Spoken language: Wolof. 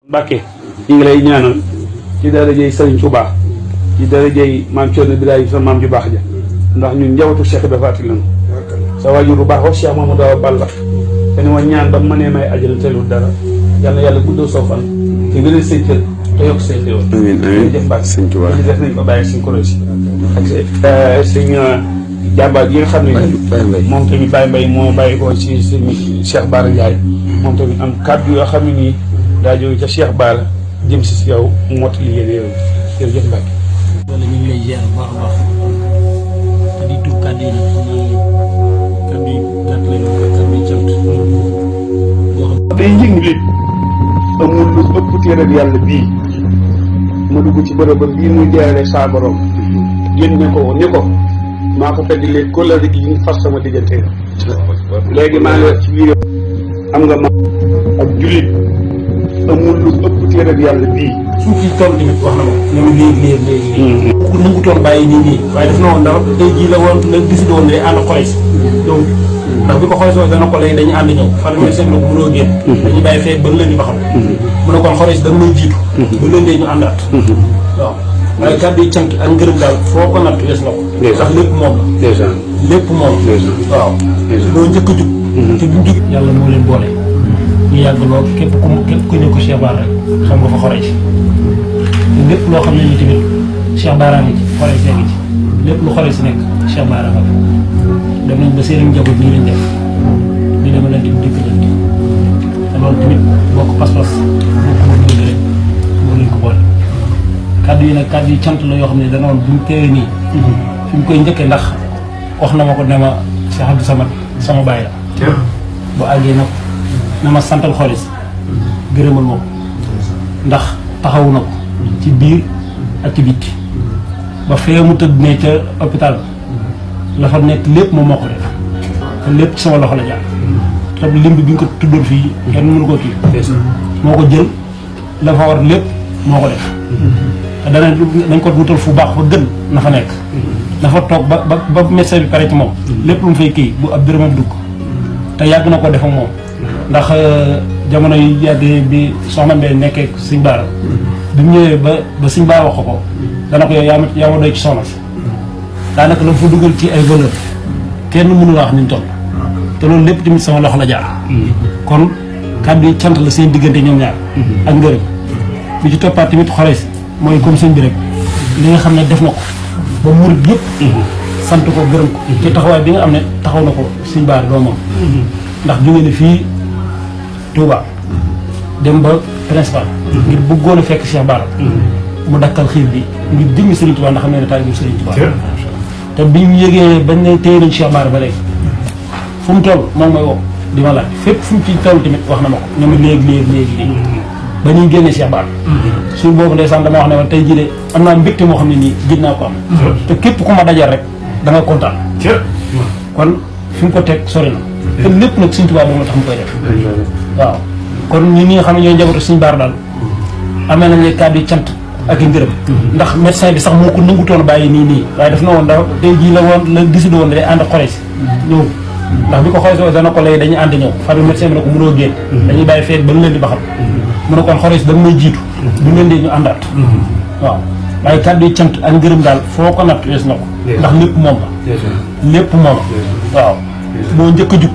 Mbàkke ñu ngi lay ñaanal ci darajey Sëriñ Tuubaa ci darajey maam Cerno Birahim sa maam ju baax ja ndax ñun njabootu Cheikh Ibra Faty lañu sa waajur bu baax wa Cheikh Mamadou Awa Balla te ne ma ñaan ba ma nee may ajal telul dara yàlla yàlla guddal soo fan te wéral say cër te yokk say xéwal. amiin amiin jëf Mbàkke Sëriñ Tuubaa ñu def nañ ko bàyyi suñ kuréel si ak suñ jàmbaar yi nga xam ne moom tamit Baye Mbaye moo bàyyi ko ci suñu Cheikh Bara Ndiaye moom tamit am kàddu yoo xam ne nii daa jóge ca Cheikh Bara jëm si yow mu mot liggéey yow jërëjëf Mbacke. wala ñu ngi lay ziar bu baax a baax te di tuub kàddu yi nag xam naa kàddu yi gàtt lay doon ak kàddu yi cant boo xam. day yëg ni lépp amul lu ëpp téereb yàlla bii mu dugg ci bërëbam bii muy jaarale saa borom yéen ne ko maa ko feddilee kóllëre gi ñu fas sama diggante léegi maa ngi wax ci biir am nga ma ak jullit amul lu ëpp téereb yàlla bii. suuf yi toll tamit wax na ma ñoom léegi. ku nangu toon bàyyi nii waaye daf na woon ndax tey jii la woon la gis doon day ànd xolis donc ndax bi ko xolisoo dana ko léegi dañuy ànd ñëw fan mooy seen ko mënoo génn dañuy bàyyi fee ba leen di ba xam mu ne kon xolis da nga may jiitu ba leen dee ñu àndaat waaw waaye kàddu yi cant ak ngërëm daal foo ko natt wees na ko ndax lépp moom la lépp moom waaw loo njëkk a jug te buñ jug yàlla moo leen boole ñu yàgg lool képp ku ñëw ko Cheikh Bara rek xam nga fa xoree ci te lépp loo xam ne ni tamit Cheikh Bara ngi ci xoree see ngi ci lépp lu xoree si nekk Cheikh Bara nga fa dem nañ ba seen njaboot nii lañ def ñu dema leen di dikkalante te loolu tamit bokk pas-pas bokk bëgg rek moo leen ko boole kàddu yi nag kàddu yi cant la yoo xam ne dana woon buñ teewee nii fi mu koy njëkkee ndax wax na ma ko ne ma Cheikh Abdou Samad sama baay la bu àggee nag na ma santal xolis gërëmal ma ko ndax taxawu na ko ci biir ak ci bitti ba fee mu tëdd ne ca hôpital la fa nekk lépp moom moo ko def te lépp ci sama loxo la jaar te lim bi ñu ko tuddoon fii kenn mënu koo kii moo ko jël la fa war lépp moo ko def te dañ ko wutal fu baax fa gën na fa nekk na fa toog ba médecin bi pare ci moom lépp lu mu fay kii bu ab dërëmam dugg te yàgg na ko def ak moom ndax jamono yu yàgg bi soxna Mbène nekkee Sëñ Bara bi mu ñëwee ba Sëñ Bara wax ko dana ko yow yaa ma doy ci soxna si daanaka la fa dugal ci ay valeur kenn mënu la wax ni ñu toll te loolu lépp tamit sama loxo la jaar kon kàddu yi cant la seen diggante ñoom ñaar ak ngërëm bi ci toppaat tamit xoree si mooy comme sëñ bi rek li nga xam ne def na ko ba murit yëpp sant ko gërëm ko ci taxawaay bi nga xam ne taxaw na ko Sëñ Bara doomam ndax jóge ne fii Touba dem ba principal ngir bëggoon a fekk Cheikh Bara mu dakkal xiir bi ngir jëmmi Serigne Touba ndax xam ne taalibu Serigne Touba te bi ñu yëgee bañ ne téye nañ Cheikh Bara ba léegi fu mu toll moom mooy woo di ma laaj fépp fu mu ci toll tamit wax na ma ko ñoom léegi ba ñuy génnee Cheikh Bara suur boobu ndeysaan dama wax ne ma tey jii de am naa mbégte moo xam ne nii gis naa ko am te képp ku ma dajal rek da nga kontaan kon fi mu ko teg sori na te lépp nag Sëñ Tuubaa moom la tax mu koy def waaw kon ñi nga xam ne ñooy njabootu Sëñ Bara daal amee nañ kàddu yi cant ak i ngërëm ndax médecin bi sax moo ko nangutoon bàyyi nii waaye daf na woon da tey jii la woon la gisu woon day ànd xore si ñëw ndax bi ko xore si dana ko léegi dañuy ànd ñëw fan médecin bi ne ko mënoo génn dañuy bàyyi feet ba leen di baxal mu ne kon xore si da nga may jiitu bu leen dee ñu àndaat waaw waaye kàddu yi cant ak ngërëm daal foo ko natt wees na ko ndax lépp moom la lépp moom la waaw moo njëkk a jug